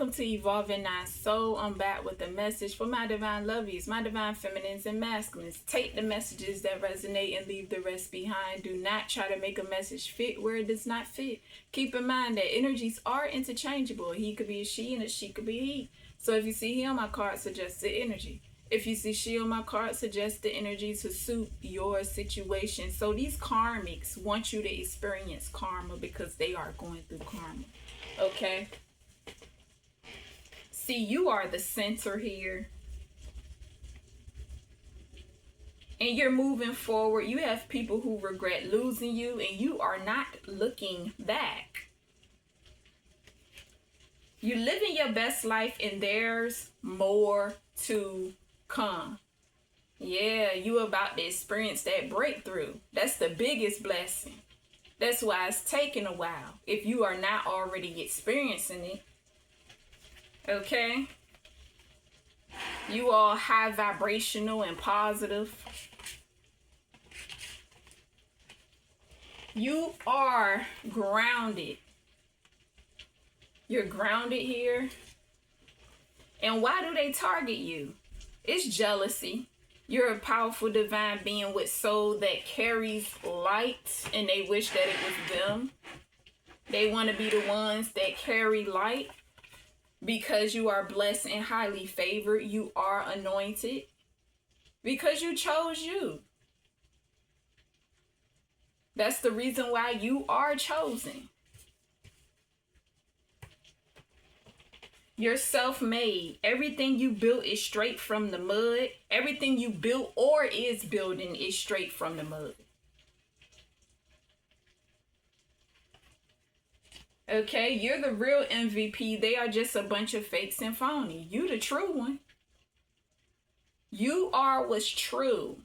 welcome to Evolving Nine Soul. I'm back with a message for my divine lovies, my divine feminines and masculines. Take the messages that resonate and leave the rest behind. Do not try to make a message fit where it does not fit. Keep in mind that energies are interchangeable. He could be a she and a she could be a he. So if you see he on my card, suggest the energy. If you see she on my card, suggest the energy to suit your situation. So these karmics want you to experience karma because they are going through karma. Okay? See, you are the center here. And you're moving forward. You have people who regret losing you, and you are not looking back. You're living your best life, and there's more to come. Yeah, you about to experience that breakthrough. That's the biggest blessing. That's why it's taking a while. If you are not already experiencing it. Okay? You all high vibrational and positive. You are grounded. You're grounded here. And why do they target you? It's jealousy. You're a powerful divine being with soul that carries light, and they wish that it was them. They want to be the ones that carry light because you are blessed and highly favored. You are anointed because you chose you. That's the reason why you are chosen. You're self-made. Everything you built is straight from the mud. Everything you built or is building is straight from the mud. Okay, you're the real MVP. They are just a bunch of fakes and phony. You the true one. You are what's true.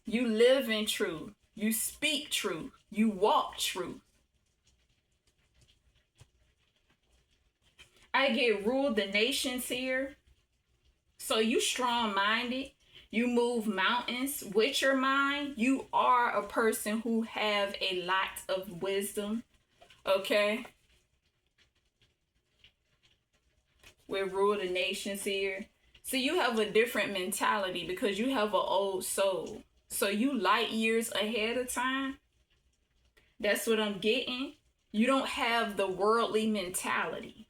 You live in truth. You speak truth. You walk truth. I get rule the nations here. So you strong-minded. You move mountains with your mind. You are a person who have a lot of wisdom. Okay? We rule the nations here. So you have a different mentality because you have an old soul. So you light years ahead of time. That's what I'm getting. You don't have the worldly mentality.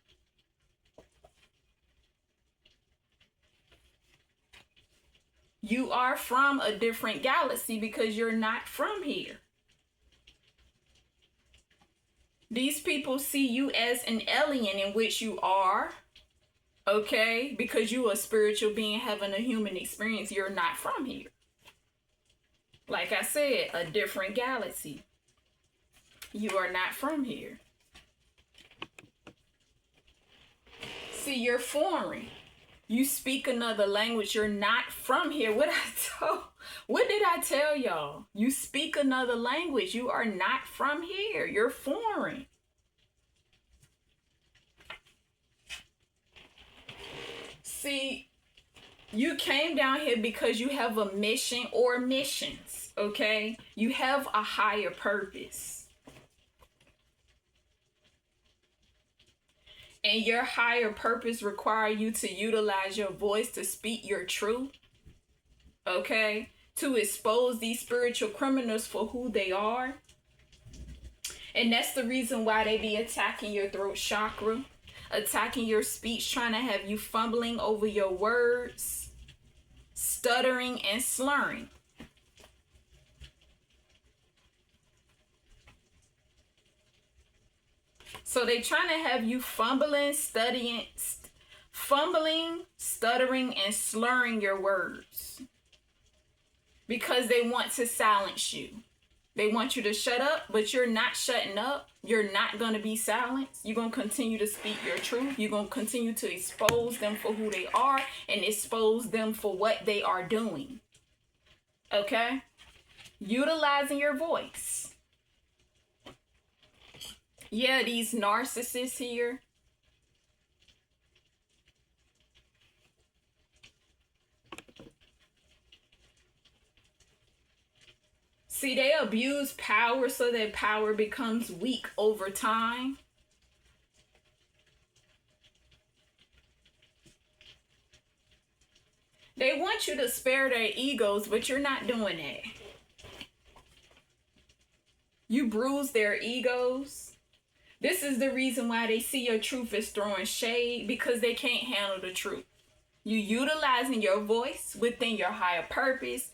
You are from a different galaxy because you're not from here. These people see you as an alien, in which you are. Okay? Because you are a spiritual being having a human experience. You're not from here. Like I said, a different galaxy. You are not from here. See, you're foreign. You speak another language. You're not from here. What did I tell y'all? You speak another language. You are not from here. You're foreign. See, you came down here because you have a mission or missions, okay? You have a higher purpose. And your higher purpose requires you to utilize your voice to speak your truth. Okay? To expose these spiritual criminals for who they are. And that's the reason why they be attacking your throat chakra. Attacking your speech, trying to have you fumbling over your words. Stuttering and slurring. So they trying to have you fumbling, stuttering, and slurring your words. Because they want to silence you. They want you to shut up, but you're not shutting up. You're not going to be silenced. You're going to continue to speak your truth. You're going to continue to expose them for who they are and expose them for what they are doing. Okay? Utilizing your voice. Yeah, these narcissists here. See, they abuse power so that power becomes weak over time. They want you to spare their egos, but you're not doing that. You bruise their egos. This is the reason why they see your truth as throwing shade, because they can't handle the truth. You utilizing your voice within your higher purpose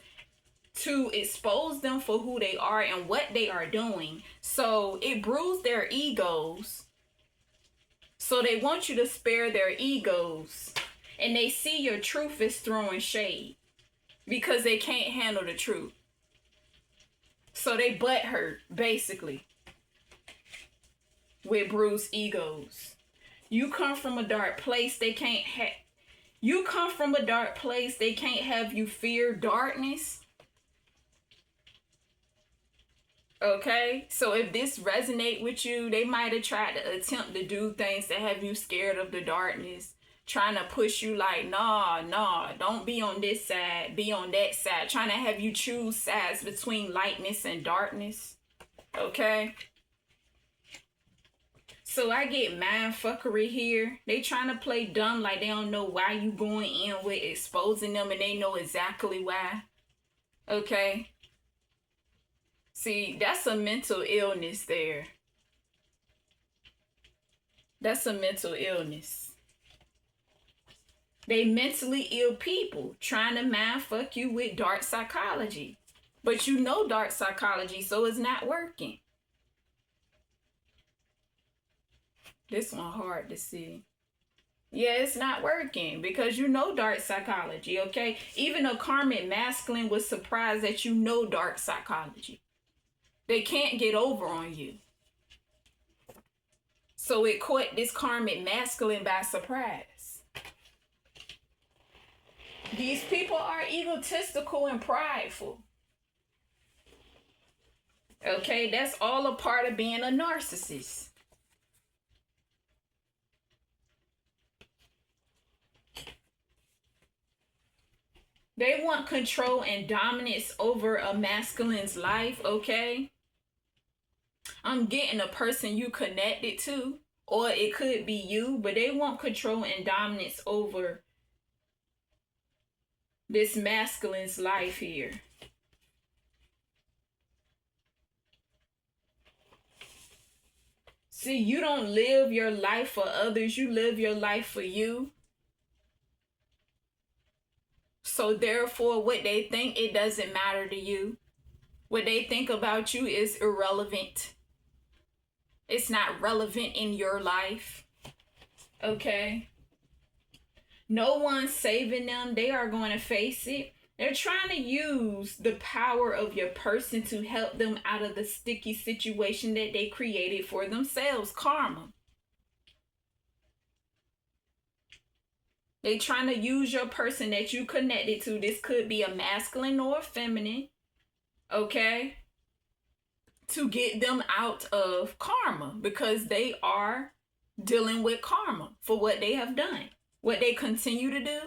to expose them for who they are and what they are doing. So it bruised their egos. So they want you to spare their egos. And they see your truth as throwing shade because they can't handle the truth. So they butt hurt, basically, with bruised egos. You come from a dark place, they can't have you come from a dark place, they can't have you fear darkness. Okay, so if this resonate with you, they might have tried to attempt to do things to have you scared of the darkness, trying to push you like, nah, don't be on this side, be on that side, trying to have you choose sides between lightness and darkness. Okay, so I get mind fuckery here. They trying to play dumb like they don't know why you going in with exposing them, and they know exactly why. Okay. See, that's a mental illness there. That's a mental illness. They mentally ill people trying to mind fuck you with dark psychology. But you know dark psychology, so it's not working. This one hard to see. Yeah, it's not working because you know dark psychology, okay? Even a karmic masculine was surprised that you know dark psychology. They can't get over on you. So it caught this karmic masculine by surprise. These people are egotistical and prideful. Okay, that's all a part of being a narcissist. They want control and dominance over a masculine's life, okay? I'm getting a person you connected to, or it could be you, but they want control and dominance over this masculine's life here. See, you don't live your life for others, you live your life for you. So therefore, what they think, it doesn't matter to you. What they think about you is irrelevant. It's not relevant in your life. Okay? No one's saving them. They are going to face it. They're trying to use the power of your person to help them out of the sticky situation that they created for themselves. Karma. They trying to use your person that you connected to. This could be a masculine or a feminine. Okay? To get them out of karma, because they are dealing with karma for what they have done, what they continue to do.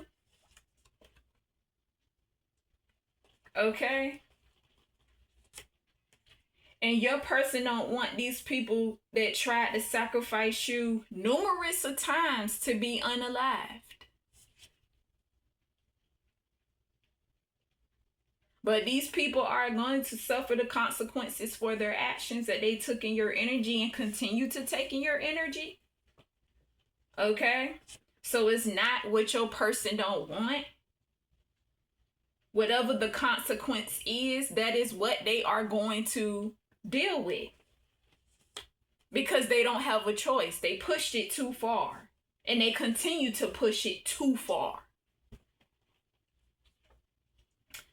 Okay? And your person don't want these people that tried to sacrifice you numerous of times to be unalived. But these people are going to suffer the consequences for their actions that they took in your energy and continue to take in your energy. Okay? So it's not what your person don't want. Whatever the consequence is, that is what they are going to deal with. Because they don't have a choice. They pushed it too far. And they continue to push it too far.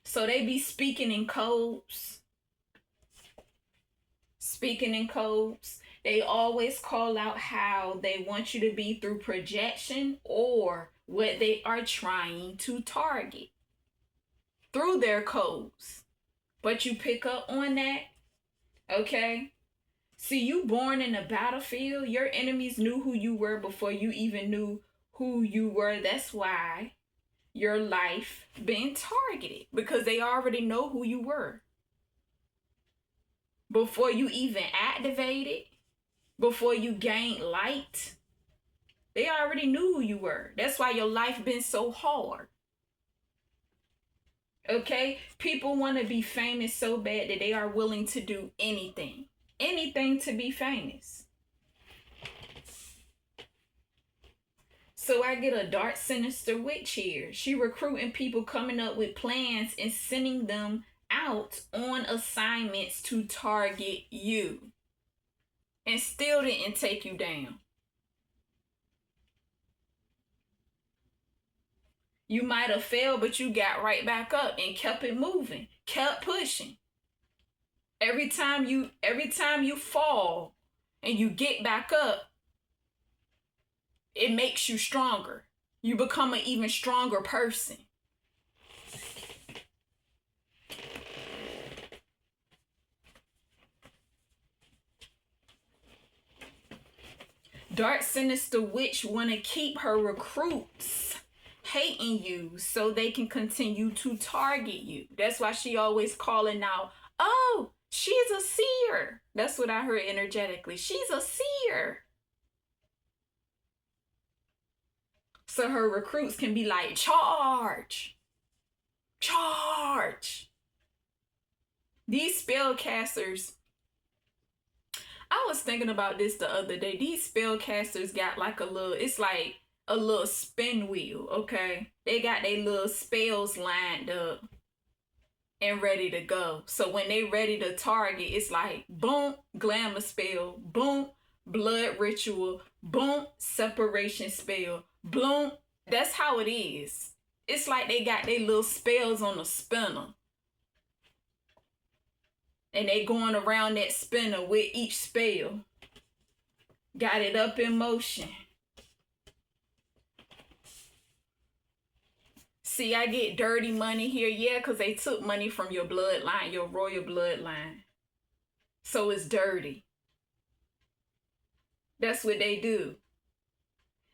So they be speaking in codes. Speaking in codes. They always call out how they want you to be through projection or what they are trying to target through their codes. But you pick up on that. Okay? See, you born in a battlefield. Your enemies knew who you were before you even knew who you were. That's why your life being targeted, because they already know who you were before you even activated, before you gained light. They already knew who you were. That's why your life been so hard. Okay? People want to be famous so bad that they are willing to do anything. Anything to be famous. So I get a dark, sinister witch here. She recruiting people, coming up with plans and sending them out on assignments to target you. And still didn't take you down. You might have failed, but you got right back up and kept it moving, kept pushing. Every time you fall and you get back up, it makes you stronger. You become an even stronger person. Dark, sinister witch want to keep her recruits hating you so they can continue to target you. That's why she always calling out, oh, she's a seer. That's what I heard energetically. She's a seer. So her recruits can be like, charge. Charge. These spellcasters, I was thinking about this the other day. These spellcasters got like it's like a little spin wheel, okay? They got their little spells lined up and ready to go. So when they ready to target, it's like, boom, glamour spell, boom, blood ritual, boom, separation spell, boom. That's how it is. It's like they got their little spells on a spinner. And they going around that spinner with each spell. Got it up in motion. See, I get dirty money here. Yeah, because they took money from your bloodline, your royal bloodline. So it's dirty. That's what they do.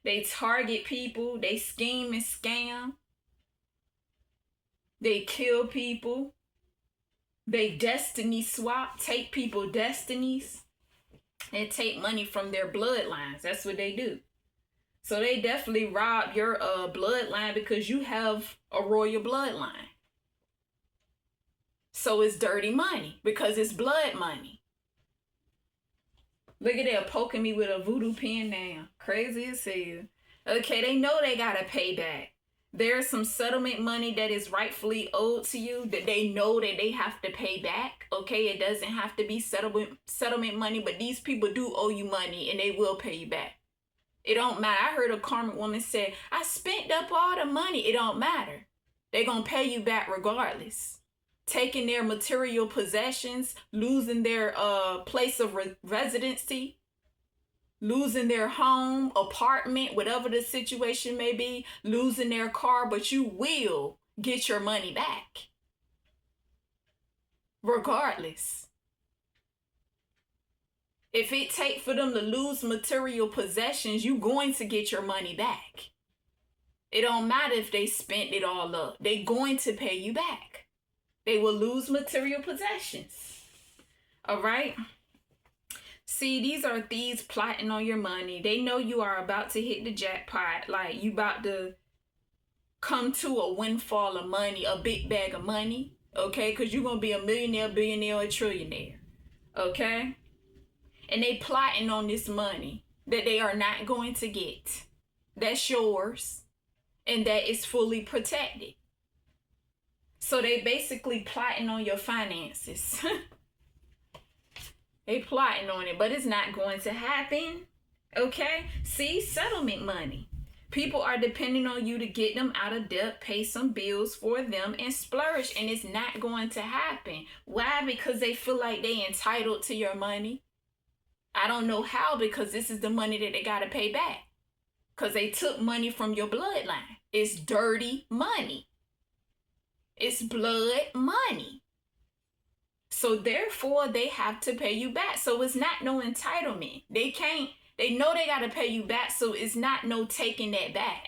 They target people. They scheme and scam. They kill people. They destiny swap, take people destinies and take money from their bloodlines. That's what they do. So they definitely rob your bloodline because you have a royal bloodline. So it's dirty money because it's blood money. Look at that, poking me with a voodoo pen now. Crazy as hell. Okay, they know they gotta pay back. There's some settlement money that is rightfully owed to you that they know that they have to pay back. Okay, it doesn't have to be settlement money, but these people do owe you money and they will pay you back. It don't matter. I heard a karmic woman say, I spent up all the money. It don't matter. They're going to pay you back regardless. Taking their material possessions, losing their place of residency, losing their home, apartment, whatever the situation may be, losing their car, but you will get your money back. Regardless. If it takes for them to lose material possessions, you're going to get your money back. It don't matter if they spent it all up. They're going to pay you back. They will lose material possessions. All right? See, these are thieves plotting on your money. They know you are about to hit the jackpot. Like, you about to come to a windfall of money, a big bag of money. Okay? Because you're going to be a millionaire, billionaire, or trillionaire. Okay? And they plotting on this money that they are not going to get. That's yours. And that is fully protected. So they basically plotting on your finances. They plotting on it, but it's not going to happen. Okay? See, settlement money. People are depending on you to get them out of debt, pay some bills for them, and splurge. And it's not going to happen. Why? Because they feel like they entitled to your money. I don't know how, because this is the money that they got to pay back. Because they took money from your bloodline. It's dirty money. It's blood money. So therefore, they have to pay you back. So it's not no entitlement. They know they got to pay you back. So it's not no taking that back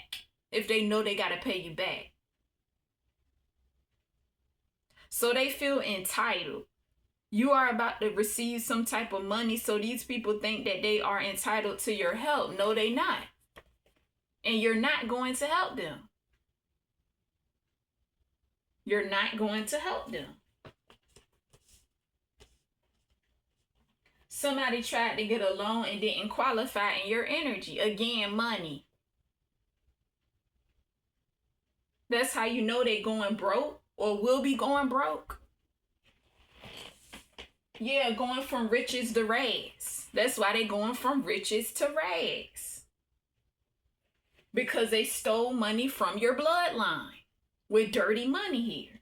if they know they got to pay you back. So they feel entitled. You are about to receive some type of money, so these people think that they are entitled to your help. No, they not. And you're not going to help them. You're not going to help them. Somebody tried to get a loan and didn't qualify in your energy. Again, money. That's how you know they're going broke or will be going broke. Yeah, going from riches to rags. That's why they're going from riches to rags. Because they stole money from your bloodline with dirty money here.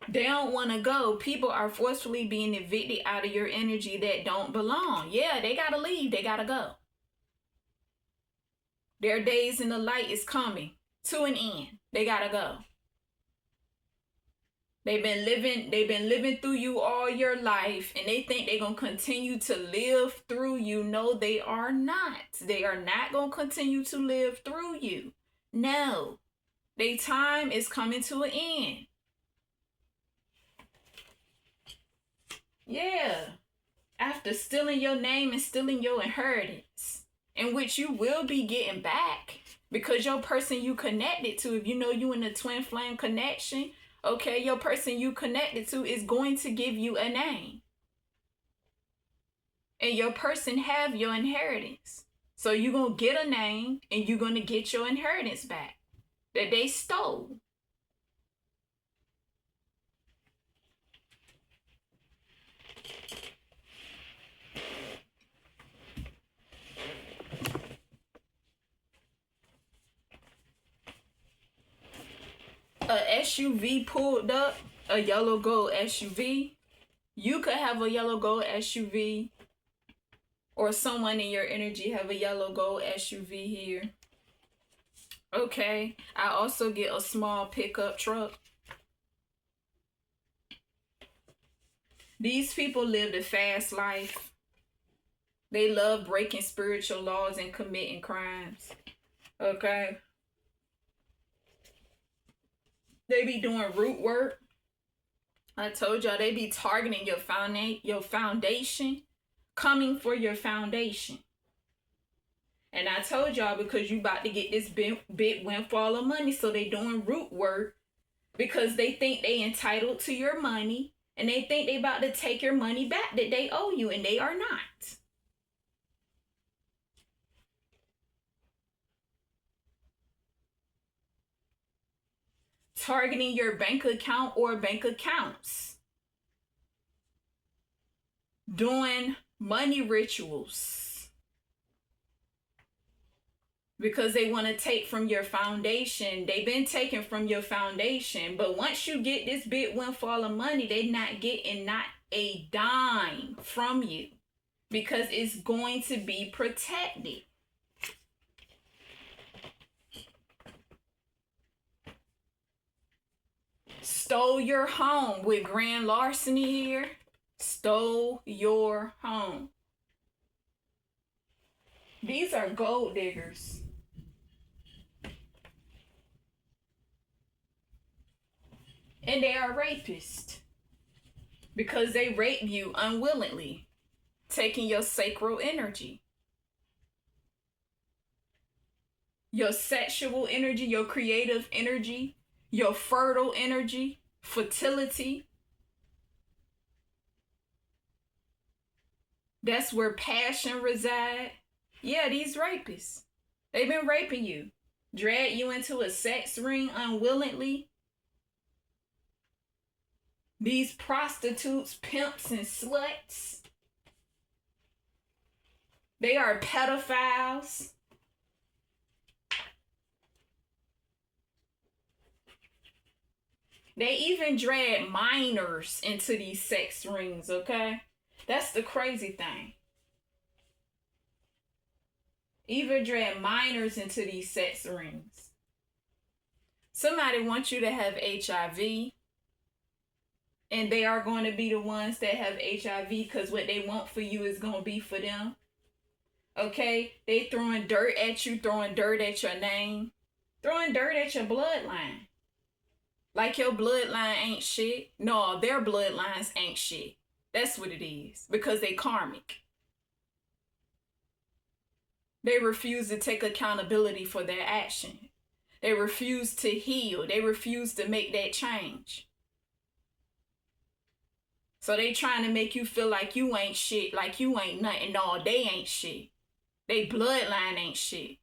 They don't want to go. People are forcefully being evicted out of your energy that don't belong. Yeah, they got to leave. They got to go. Their days in the light is coming to an end. They got to go. They've been living through you all your life, and they think they're going to continue to live through you. No, they are not. They are not going to continue to live through you. No. Their time is coming to an end. Yeah. After stealing your name and stealing your inheritance, in which you will be getting back, because your person you connected to, if you know you in a twin flame connection, okay, your person you connected to is going to give you a name. And your person have your inheritance. So you're going to get a name and you're going to get your inheritance back that they stole. A SUV pulled up, a yellow gold SUV. You could have a yellow gold SUV, or someone in your energy have a yellow gold SUV here. Okay, I also get a small pickup truck. These people lived a fast life. They love breaking spiritual laws and committing crimes. Okay. They be doing root work. I told y'all they be targeting your foundation, coming for your foundation. And I told y'all because you about to get this big windfall of money, so they doing root work because they think they entitled to your money and they think they about to take your money back that they owe you, and they are not. Targeting your bank account or bank accounts. Doing money rituals. Because they want to take from your foundation. They've been taking from your foundation. But once you get this big windfall of money, they're not getting not a dime from you. Because it's going to be protected. Stole your home with grand larceny here. Stole your home. These are gold diggers. And they are rapists. Because they rape you unwillingly. Taking your sacral energy. Your sexual energy, your creative energy. Your fertile energy, fertility. That's where passion resides. Yeah, these rapists. They've been raping you. Drag you into a sex ring unwillingly. These prostitutes, pimps, and sluts. They are pedophiles. They even drag minors into these sex rings, okay? That's the crazy thing. Even drag minors into these sex rings. Somebody wants you to have HIV. And they are going to be the ones that have HIV because what they want for you is going to be for them. Okay? They throwing dirt at you, throwing dirt at your name. Throwing dirt at your bloodline. Like your bloodline ain't shit. No, their bloodlines ain't shit. That's what it is. Because they karmic. They refuse to take accountability for their action. They refuse to heal. They refuse to make that change. So they trying to make you feel like you ain't shit, like you ain't nothing. No, they ain't shit. They bloodline ain't shit.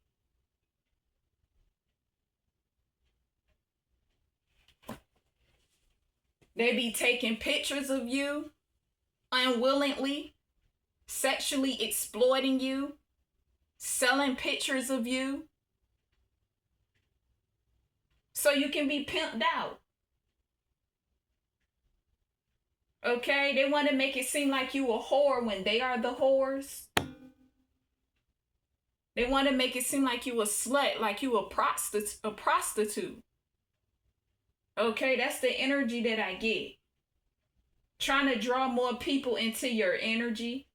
They be taking pictures of you unwillingly, sexually exploiting you, selling pictures of you so you can be pimped out. Okay? They want to make it seem like you a whore when they are the whores. They want to make it seem like you a slut, like you a prostitute. Okay? That's the energy that I get. Trying to draw more people into your energy.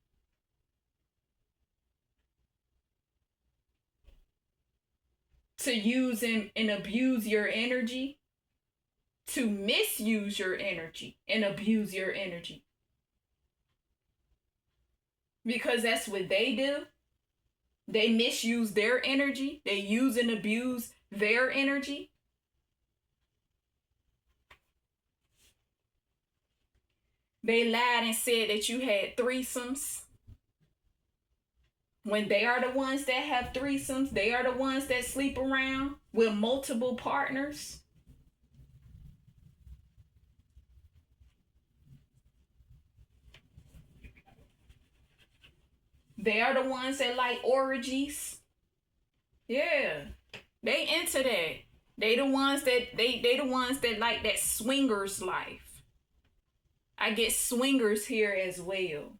To use and abuse your energy. To misuse your energy and abuse your energy. Because that's what they do. They misuse their energy. They use and abuse their energy. They lied and said that you had threesomes. When they are the ones that have threesomes, they are the ones that sleep around with multiple partners. They are the ones that like orgies. Yeah. They into that. They the ones that like that swingers life. I get swingers here as well.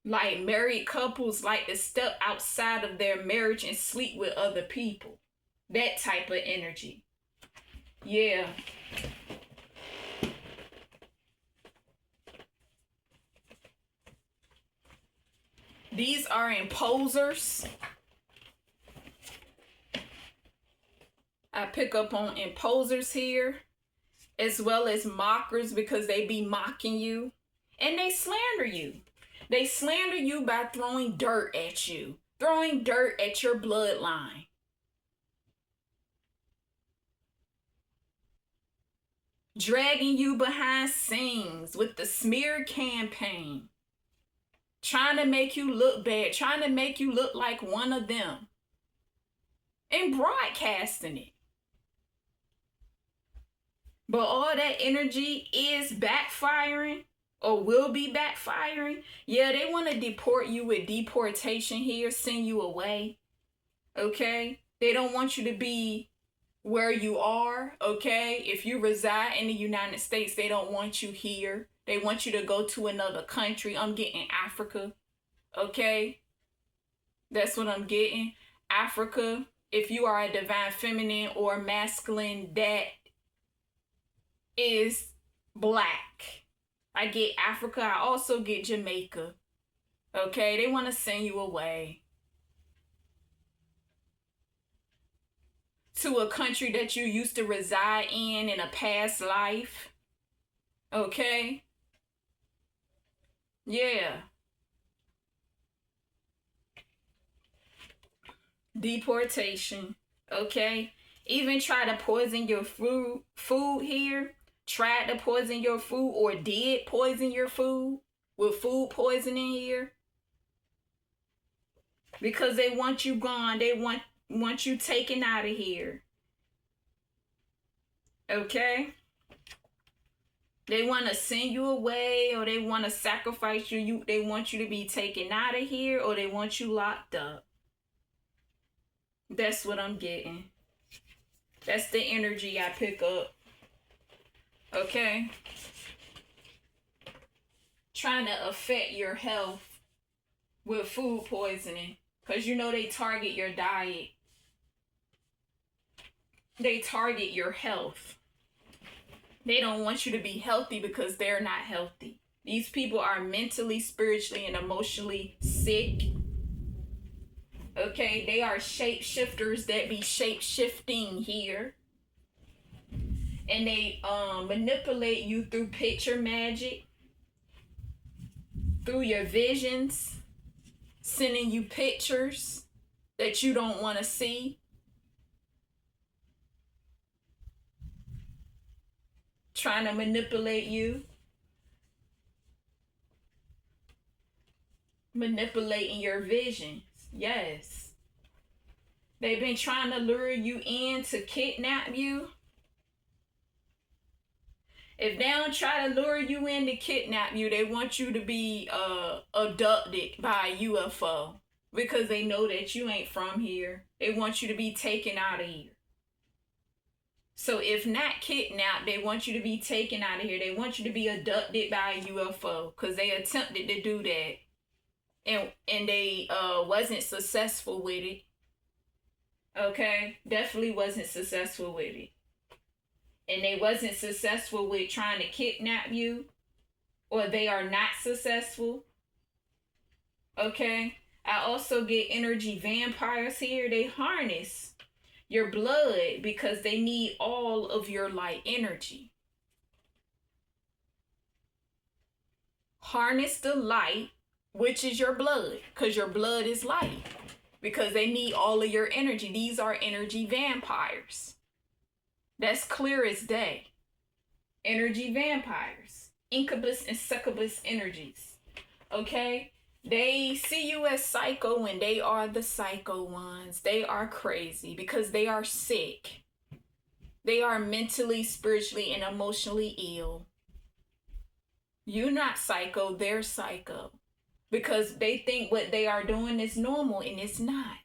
Like married couples like to step outside of their marriage and sleep with other people. That type of energy. Yeah. These are imposers. I pick up on imposers here, as well as mockers, because they be mocking you and they slander you. They slander you by throwing dirt at you, throwing dirt at your bloodline. Dragging you behind scenes with the smear campaign. Trying to make you look bad, trying to make you look like one of them. And broadcasting it. But all that energy is backfiring or will be backfiring. Yeah, they want to deport you with deportation here, send you away. Okay? They don't want you to be where you are. Okay? If you reside in the United States, they don't want you here. They want you to go to another country. I'm getting Africa. Okay? That's what I'm getting. Africa. If you are a divine feminine or masculine that is black. I get Africa. I also get Jamaica. Okay? They want to send you away to a country that you used to reside in a past life. Okay? Yeah. Deportation. Okay? Even try to poison your food here. Tried to poison your food or did poison your food with food poisoning here. Because they want you gone. They want you taken out of here. Okay? They want to send you away, or they want to sacrifice you. They want you to be taken out of here, or they want you locked up. That's what I'm getting. That's the energy I pick up. Okay? Trying to affect your health with food poisoning. Because you know they target your diet. They target your health. They don't want you to be healthy because they're not healthy. These people are mentally, spiritually, and emotionally sick. Okay? They are shapeshifters that be shape-shifting here. And they manipulate you through picture magic. through your visions, sending you pictures that you don't want to see. Trying to manipulate you. Manipulating your visions. Yes. They've been trying to lure you in to kidnap you. If they don't try to lure you in to kidnap you, they want you to be abducted by a UFO. Because they know that you ain't from here. They want you to be taken out of here. So if not kidnapped, they want you to be taken out of here. They want you to be abducted by a UFO. Because they attempted to do that. And they wasn't successful with it. Okay? Definitely wasn't successful with it. And they wasn't successful with trying to kidnap you. Or they are not successful. Okay? I also get energy vampires here. They harness your blood because they need all of your light energy. Harness the light, which is your blood, because your blood is light. Because they need all of your energy. These are energy vampires. That's clear as day. Energy vampires. Incubus and succubus energies. Okay? They see you as psycho and they are the psycho ones. They are crazy because they are sick. They are mentally, spiritually, and emotionally ill. You're not psycho, they're psycho. Because they think what they are doing is normal and it's not.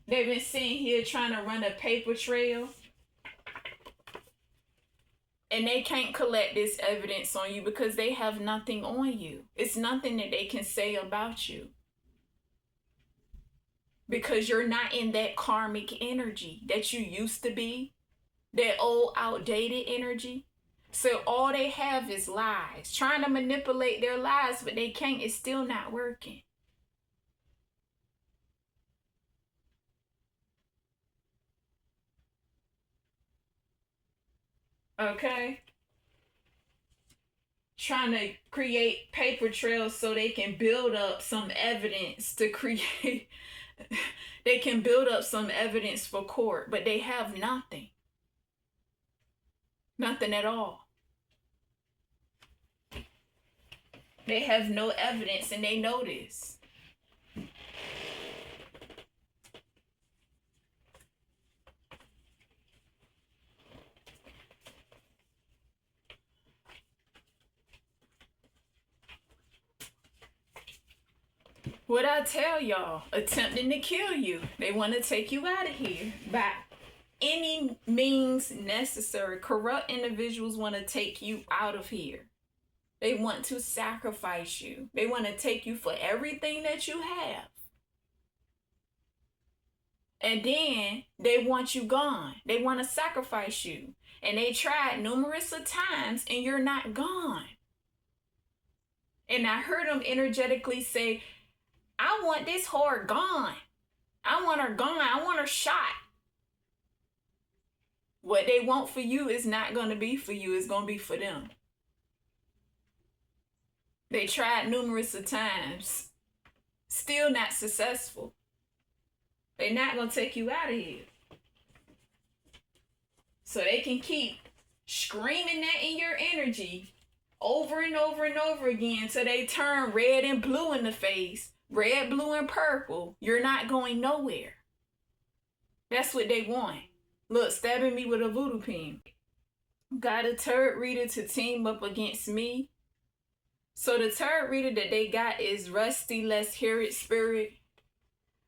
They've been sitting here trying to run a paper trail. And they can't collect this evidence on you because they have nothing on you. It's nothing that they can say about you. Because you're not in that karmic energy that you used to be. That old outdated energy. So all they have is lies. Trying to manipulate their lies, but they can't. It's still not working. Okay? Trying to create paper trails so they can build up some evidence to create. They can build up some evidence for court, but they have nothing. Nothing at all. They have no evidence and they know this. What I tell y'all, attempting to kill you. They want to take you out of here by any means necessary. Corrupt individuals want to take you out of here. They want to sacrifice you. They want to take you for everything that you have. And then they want you gone. They want to sacrifice you. And they tried numerous of times and you're not gone. And I heard them energetically say, I want this whore gone. I want her gone. I want her shot. What they want for you is not going to be for you. It's going to be for them. They tried numerous of times. Still not successful. They're not going to take you out of here. So they can keep screaming that in your energy over and over and over again till they turn red and blue in the face. Red, blue, and purple. You're not going nowhere. That's what they want. Look, stabbing me with a voodoo pin. Got a tarot reader to team up against me. So the tarot reader that they got is Rusty Let's Hear It Spirit.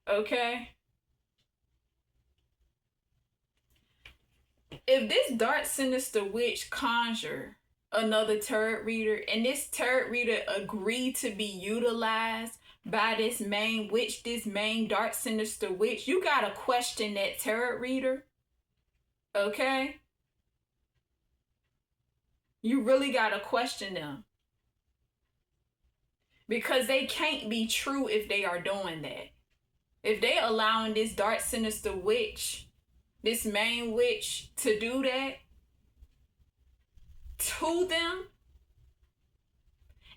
Okay? If this dark sinister witch conjure another tarot reader and this tarot reader agreed to be utilized by this main witch, this main dark sinister witch, you gotta question that tarot reader. Okay? You really gotta question them. Because they can't be true if they are doing that. If they allowing this dark sinister witch, this main witch, to do that, to them,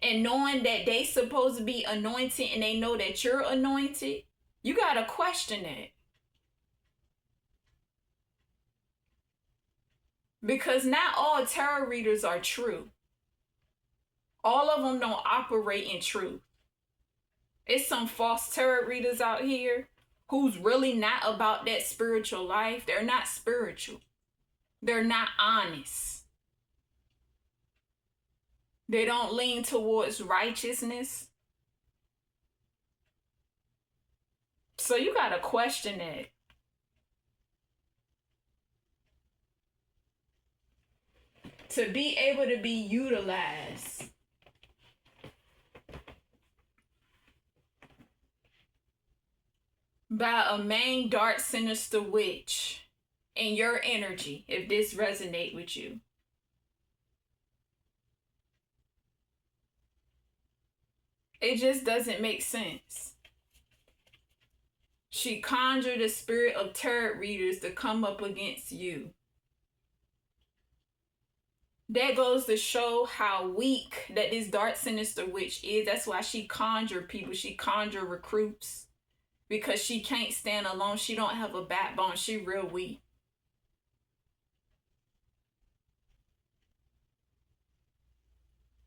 and knowing that they supposed to be anointed and they know that you're anointed, you got to question that. Because not all tarot readers are true. All of them don't operate in truth. It's some false tarot readers out here who's really not about that spiritual life. They're not spiritual. They're not honest. They don't lean towards righteousness. So you got to question that. To be able to be utilized by a main dark sinister witch in your energy, if this resonate with you. It just doesn't make sense. She conjured the spirit of tarot readers to come up against you. That goes to show how weak that this dark sinister witch is. That's why she conjure people. She conjure recruits. Because she can't stand alone. She don't have a backbone. She real weak.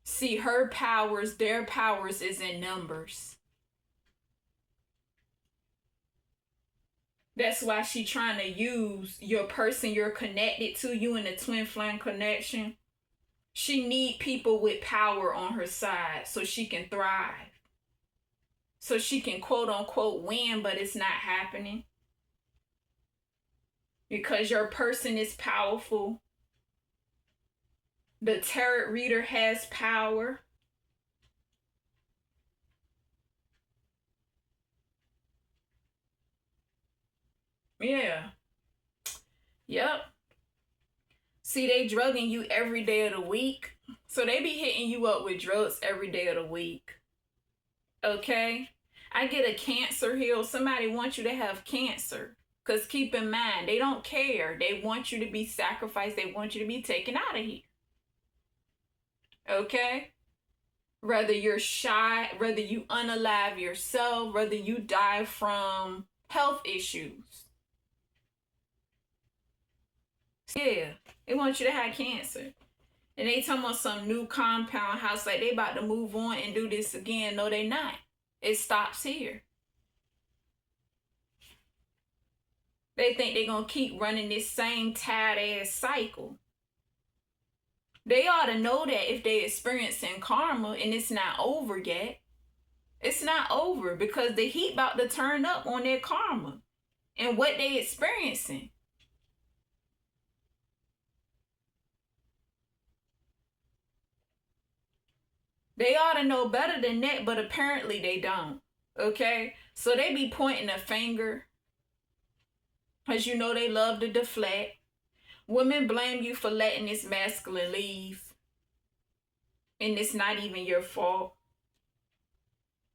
See, her powers, their powers is in numbers. That's why she trying to use your person you're connected to, you in a twin flame connection. She need people with power on her side so she can thrive. So she can quote unquote win, but it's not happening. Because your person is powerful. The tarot reader has power. Yeah. Yep. See, they drugging you every day of the week. So they be hitting you up with drugs every day of the week. Okay? I get a cancer here. Somebody wants you to have cancer. Because keep in mind, they don't care. They want you to be sacrificed. They want you to be taken out of here. Okay? Whether you're shy, whether you unalive yourself, whether you die from health issues. Yeah, they want you to have cancer. And they talking about some new compound house, like they about to move on and do this again. No, they not. It stops here. They think they're going to keep running this same tired ass cycle. They ought to know that if they experiencing karma and it's not over yet. It's not over because the heat about to turn up on their karma and what they experiencing. They ought to know better than that, but apparently they don't. Okay? So they be pointing a finger. Because you know they love to deflect. Women blame you for letting this masculine leave. And it's not even your fault.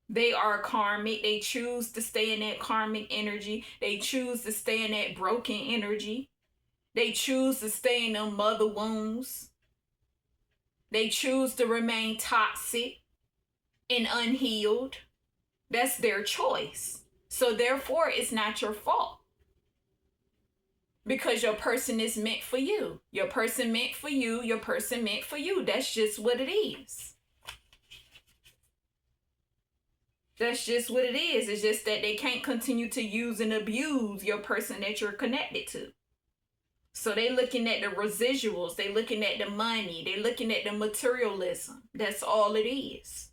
They are karmic. They choose to stay in that karmic energy. They choose to stay in that broken energy. They choose to stay in them mother wounds. They choose to remain toxic and unhealed. That's their choice. So therefore, it's not your fault. Because your person is meant for you. Your person meant for you. Your person meant for you. That's just what it is. That's just what it is. It's just that they can't continue to use and abuse your person that you're connected to. So they looking at the residuals. They looking at the money. They looking at the materialism. That's all it is.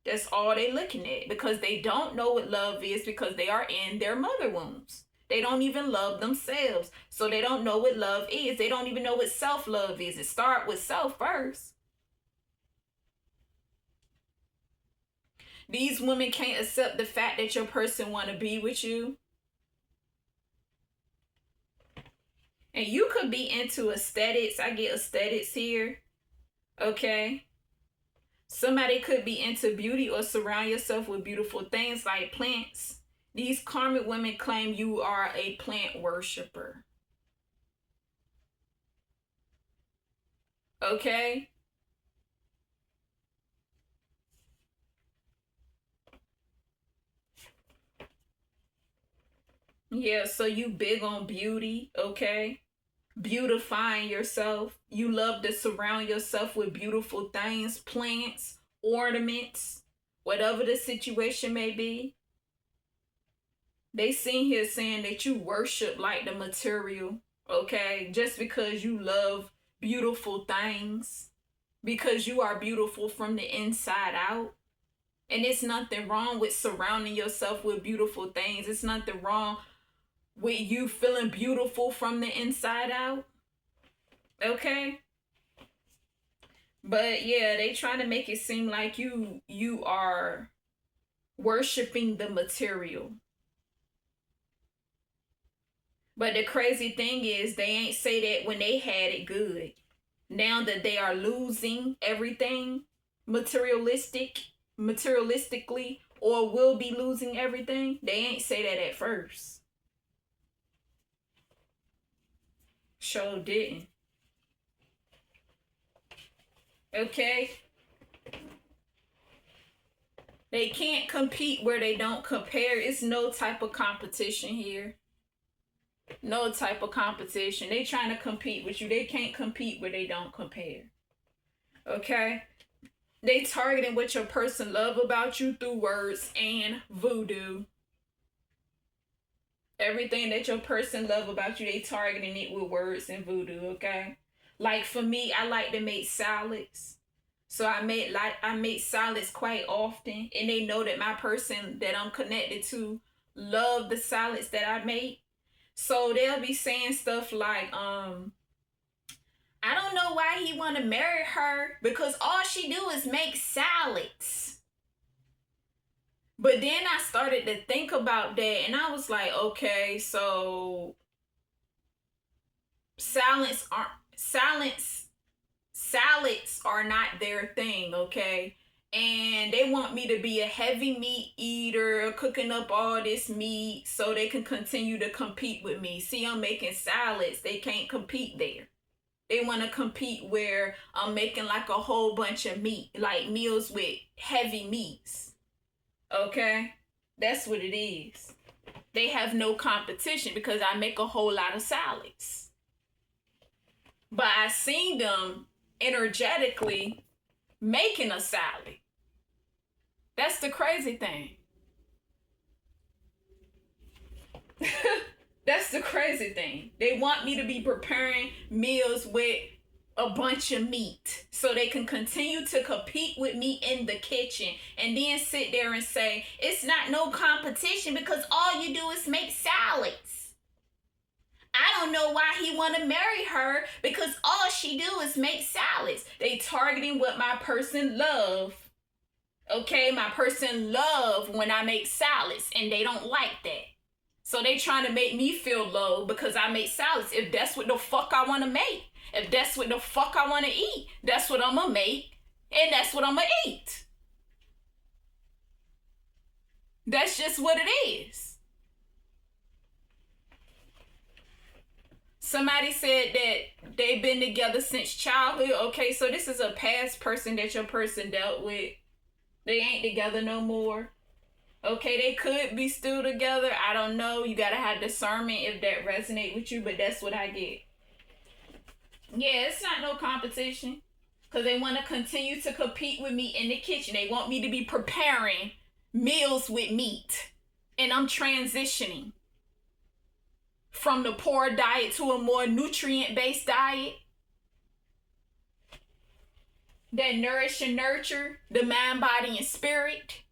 That's all they looking at. Because they don't know what love is because they are in their mother wombs. They don't even love themselves. So they don't know what love is. They don't even know what self-love is. It starts with self first. These women can't accept the fact that your person want to be with you. And you could be into aesthetics. I get aesthetics here. Okay. Somebody could be into beauty or surround yourself with beautiful things like plants. These karmic women claim you are a plant worshiper. Okay? Yeah, so you big on beauty, okay? Beautifying yourself. You love to surround yourself with beautiful things, plants, ornaments, whatever the situation may be. They seen here saying that you worship like the material, okay? Just because you love beautiful things, because you are beautiful from the inside out. And it's nothing wrong with surrounding yourself with beautiful things. It's nothing wrong with you feeling beautiful from the inside out. Okay? But yeah, they try to make it seem like you are worshiping the material. But the crazy thing is they ain't say that when they had it good. Now that they are losing everything materialistically, or will be losing everything, they ain't say that at first. Sure didn't. Okay? They can't compete where they don't compare. It's no type of competition here. No type of competition. They trying to compete with you. They can't compete where they don't compare. Okay? They targeting what your person love about you through words and voodoo. Everything that your person love about you, they targeting it with words and voodoo, okay? Like for me, I like to make salads. So I make salads quite often, and they know that my person that I'm connected to love the salads that I make. So they'll be saying stuff like, I don't know why he want to marry her because all she do is make salads. But then I started to think about that, and I was like, okay, so salads are not their thing, okay? And they want me to be a heavy meat eater, cooking up all this meat so they can continue to compete with me. See, I'm making salads. They can't compete there. They want to compete where I'm making like a whole bunch of meat, like meals with heavy meats. Okay? That's what it is. They have no competition because I make a whole lot of salads. But I seen them energetically making a salad. That's the crazy thing. That's the crazy thing. They want me to be preparing meals with a bunch of meat so they can continue to compete with me in the kitchen and then sit there and say, it's not no competition because all you do is make salads. I don't know why he want to marry her because all she do is make salads. They targeting what my person love. Okay, my person love when I make salads and they don't like that. So they trying to make me feel low because I make salads. If that's what the fuck I want to make, if that's what the fuck I want to eat, that's what I'm going to make and that's what I'm going to eat. That's just what it is. Somebody said that they've been together since childhood. Okay, so this is a past person that your person dealt with. They ain't together no more. Okay, they could be still together. I don't know. You gotta have discernment if that resonate with you, but that's what I get. Yeah, it's not no competition. Because they want to continue to compete with me in the kitchen. They want me to be preparing meals with meat. And I'm transitioning from the poor diet to a more nutrient-based diet that nourish and nurture the mind, body, and spirit.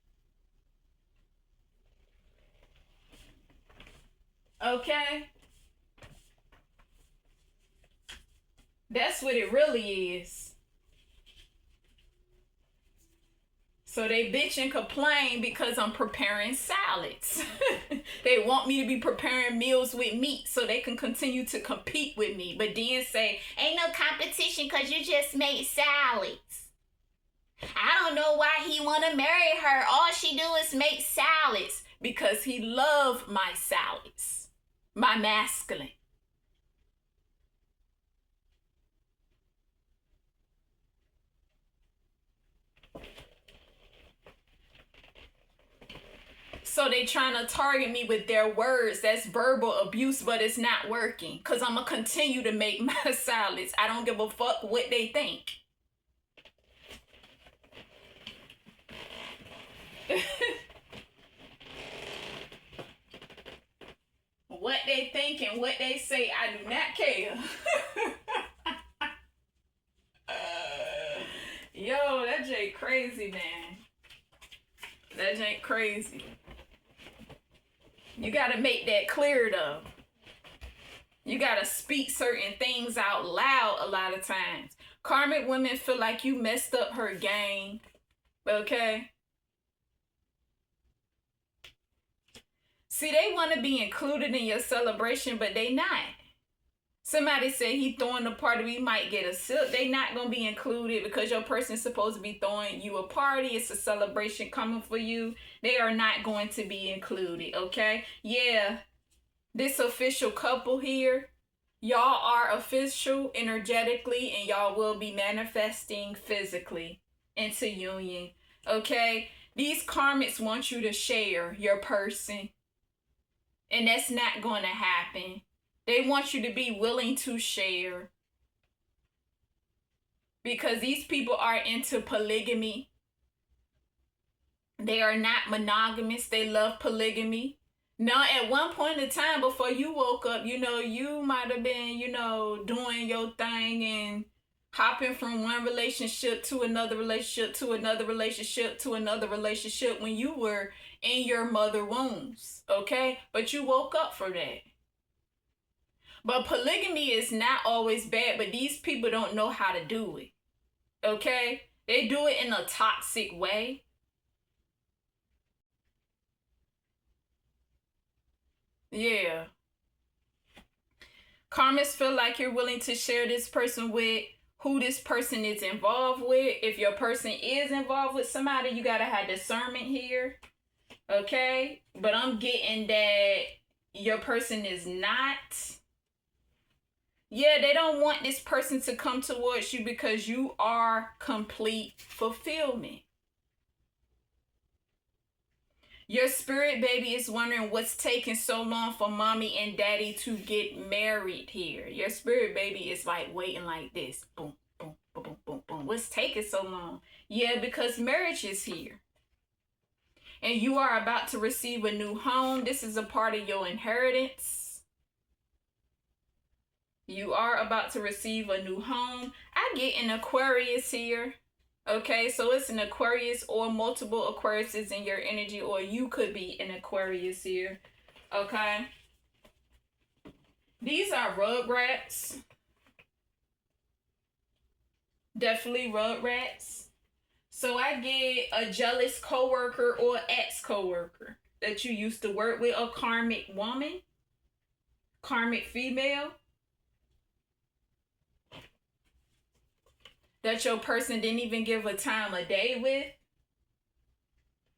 Okay? That's what it really is. So they bitch and complain because I'm preparing salads. They want me to be preparing meals with meat so they can continue to compete with me. But then say, ain't no competition because you just made salads. I don't know why he want to marry her. All she do is make salads because he love my salads. My masculine. So they trying to target me with their words. That's verbal abuse, but it's not working. Because I'm going to continue to make my salads. I don't give a fuck what they think. What they think and what they say, I do not care. Yo, that Jay crazy, man. That Jay crazy. You gotta make that clear, though. You gotta speak certain things out loud a lot of times. Karmic women feel like you messed up her game. Okay? See, they want to be included in your celebration, but they not. Somebody said he throwing a party, we might get a silk. They not going to be included because your person is supposed to be throwing you a party. It's a celebration coming for you. They are not going to be included, okay? Yeah, this official couple here, y'all are official energetically and y'all will be manifesting physically into union, okay? These karmics want you to share your person. And that's not going to happen. They want you to be willing to share. Because these people are into polygamy. They are not monogamous. They love polygamy. Now, at one point in time before you woke up, you might have been, doing your thing and hopping from one relationship to another relationship to another relationship to another relationship when you were in your mother wombs, okay? But you woke up for that. But polygamy is not always bad, but these people don't know how to do it, okay? They do it in a toxic way. Yeah. Karmics feel like you're willing to share this person with who this person is involved with. If your person is involved with somebody, you got to have discernment here. Okay? But I'm getting that your person is not. Yeah, they don't want this person to come towards you because you are complete fulfillment. Your spirit baby is wondering what's taking so long for mommy and daddy to get married here. Your spirit baby is like waiting like this. Boom, boom, boom, boom, boom, boom. What's taking so long? Yeah, because marriage is here. And you are about to receive a new home. This is a part of your inheritance. You are about to receive a new home. I get an Aquarius here. Okay, so it's an Aquarius or multiple Aquariuses in your energy, or you could be an Aquarius here. Okay. These are rugrats. Definitely rugrats. So I get a jealous coworker or ex-coworker that you used to work with, a karmic woman, karmic female, that your person didn't even give a time of day with.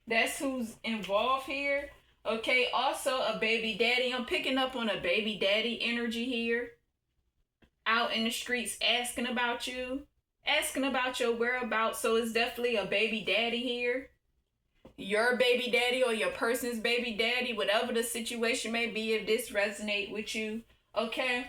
That's who's involved here. Okay, also a baby daddy. I'm picking up on a baby daddy energy here. Out in the streets asking about you. Asking about your whereabouts. So it's definitely a baby daddy here. Your baby daddy or your person's baby daddy. Whatever the situation may be, if this resonates with you. Okay.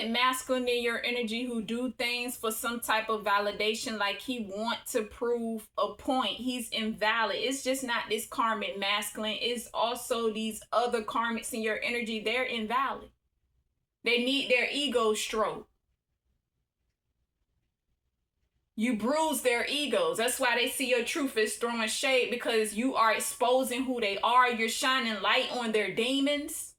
Masculine in your energy who do things for some type of validation, like he want to prove a point. He's invalid. It's just not this karmic masculine. It's also these other karmics in your energy. They're invalid. They need their ego stroked. You bruise their egos. That's why they see your truth as throwing shade, because you are exposing who they are. You're shining light on their demons.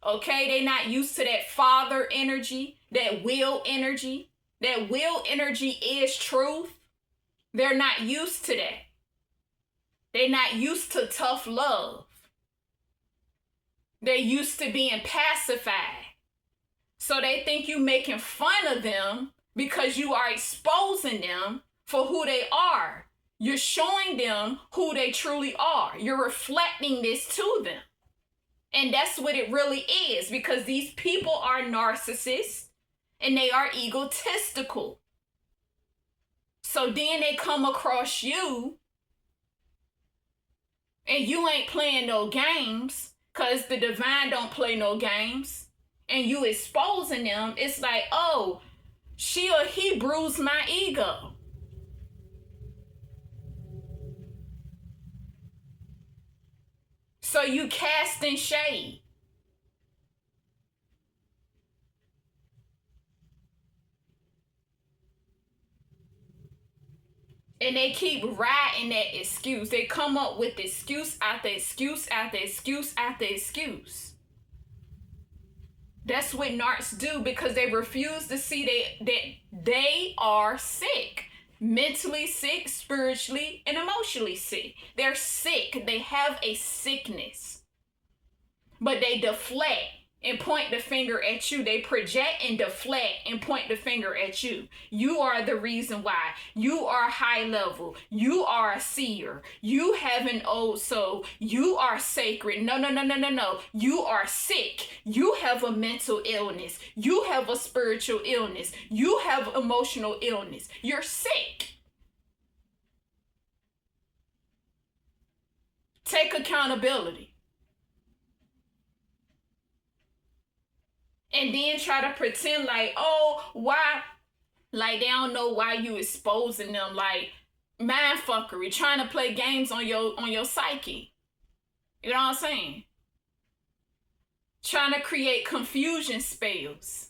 Okay, they're not used to that father energy, that will energy. That will energy is truth. They're not used to that. They're not used to tough love. They're used to being pacified. So they think you making fun of them because you are exposing them for who they are. You're showing them who they truly are. You're reflecting this to them. And that's what it really is, because these people are narcissists and they are egotistical. So then they come across you and you ain't playing no games, because the divine don't play no games, and you exposing them. It's like, oh, she or he bruised my ego. So you casting shade. And they keep riding that excuse. They come up with excuse after excuse after excuse after excuse. That's what narcs do, because they refuse to see that they are sick. Mentally sick, spiritually and emotionally sick. They're sick. They have a sickness. But they deflect and point the finger at you. They project and deflect and point the finger at you. You are the reason why. You are high level. You are a seer. You have an old soul. You are sacred. No. You are sick. You have a mental illness. You have a spiritual illness. You have emotional illness. You're sick. Take accountability. And then try to pretend like, oh, why? Like they don't know why you exposing them, like mind fuckery, trying to play games on your psyche. You know what I'm saying? Trying to create confusion spells.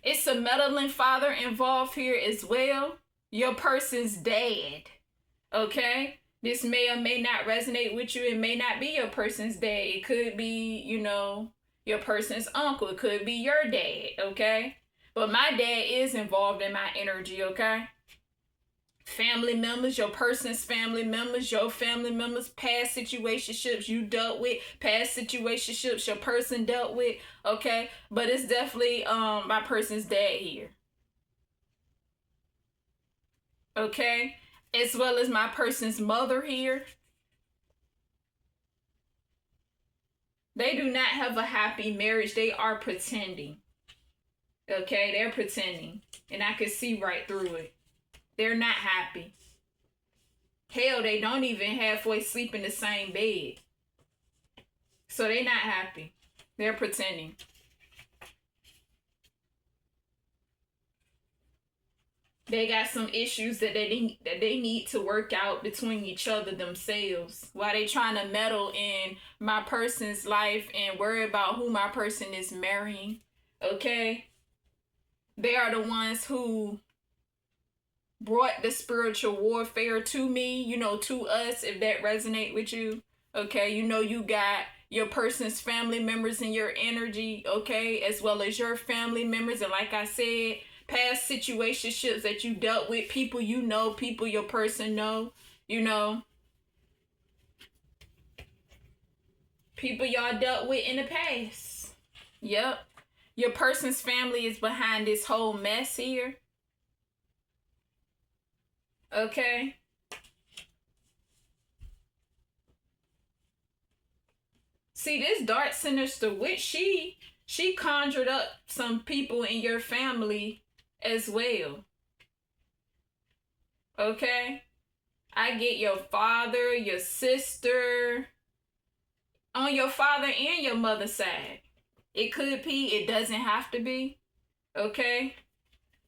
It's a meddling father involved here as well. Your person's dad, okay? This may or may not resonate with you. It may not be your person's dad. It could be, your person's uncle. It could be your dad, okay? But my dad is involved in my energy, okay? Family members, your person's family members, your family members, past situationships you dealt with, past situationships your person dealt with, okay? But it's definitely my person's dad here. Okay, as well as my person's mother here. They do not have a happy marriage. They are pretending. Okay, they're pretending. And I can see right through it. They're not happy. Hell, they don't even halfway sleep in the same bed. So they're not happy. They're pretending. They got some issues that they need to work out between each other themselves, while they trying to meddle in my person's life and worry about who my person is marrying. Okay? They are the ones who brought the spiritual warfare to me, to us, if that resonate with you. Okay? You got your person's family members in your energy, okay, as well as your family members. And like I said, past situationships that you dealt with, people people your person know, people y'all dealt with in the past. Yep. Your person's family is behind this whole mess here. Okay. See, this dark sinister witch, she conjured up some people in your family as well. Okay? I get your father, your sister, on your father and your mother's side. It could be, it doesn't have to be. Okay?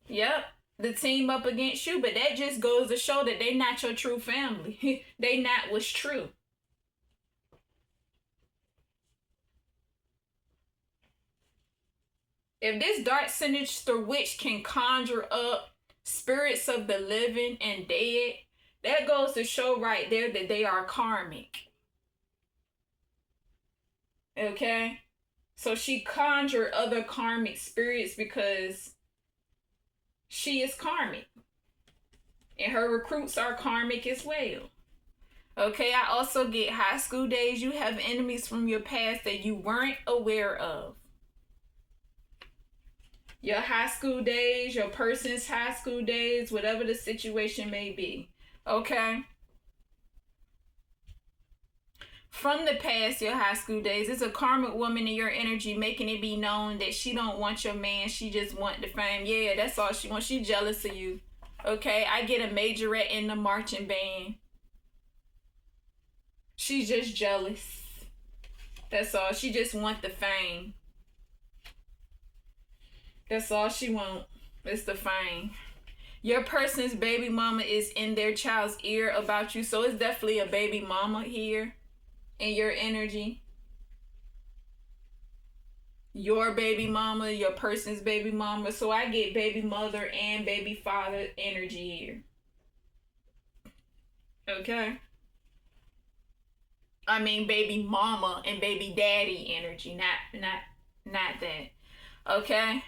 Yep. The team up against you, but that just goes to show that they not your true family. They not what's true. If this dark sinister witch can conjure up spirits of the living and dead, that goes to show right there that they are karmic. Okay? So she conjured other karmic spirits because she is karmic. And her recruits are karmic as well. Okay, I also get high school days. You have enemies from your past that you weren't aware of. Your high school days, your person's high school days, whatever the situation may be. Okay? From the past, your high school days, it's a karmic woman in your energy making it be known that she don't want your man. She just want the fame. Yeah, that's all she wants. She jealous of you. Okay? I get a majorette in the marching band. She's just jealous. That's all. She just want the fame. That's all she want. It's the fame. Your person's baby mama is in their child's ear about you. So it's definitely a baby mama here in your energy. Your baby mama, your person's baby mama. So I get baby mother and baby father energy here. Okay? I mean baby mama and baby daddy energy, not that. Okay?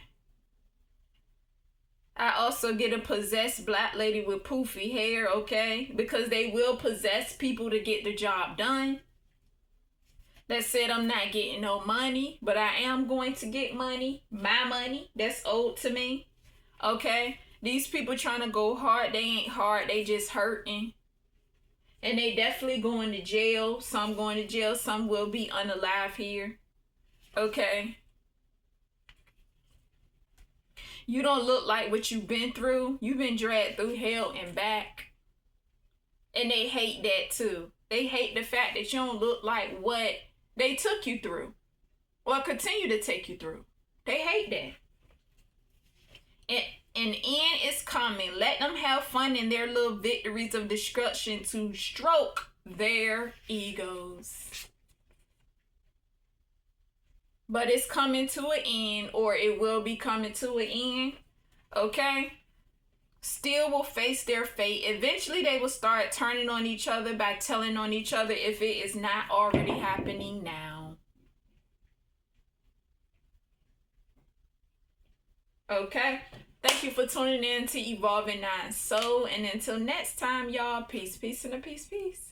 I also get a possessed black lady with poofy hair, okay? Because they will possess people to get the job done. That said, I'm not getting no money, but I am going to get money. My money that's owed to me. Okay? These people trying to go hard, they ain't hard, they just hurting. And they definitely going to jail. Some going to jail, some will be unalive here. Okay? You don't look like what you've been through. You've been dragged through hell and back. And they hate that too. They hate the fact that you don't look like what they took you through or continue to take you through. They hate that. And an end is coming. Let them have fun in their little victories of destruction to stroke their egos. But it's coming to an end, or it will be coming to an end. Okay? Still will face their fate. Eventually they will start turning on each other by telling on each other if it is not already happening now. Okay? Thank you for tuning in to Evolving Nine Soul. And until next time, y'all, peace, peace, and a peace, peace.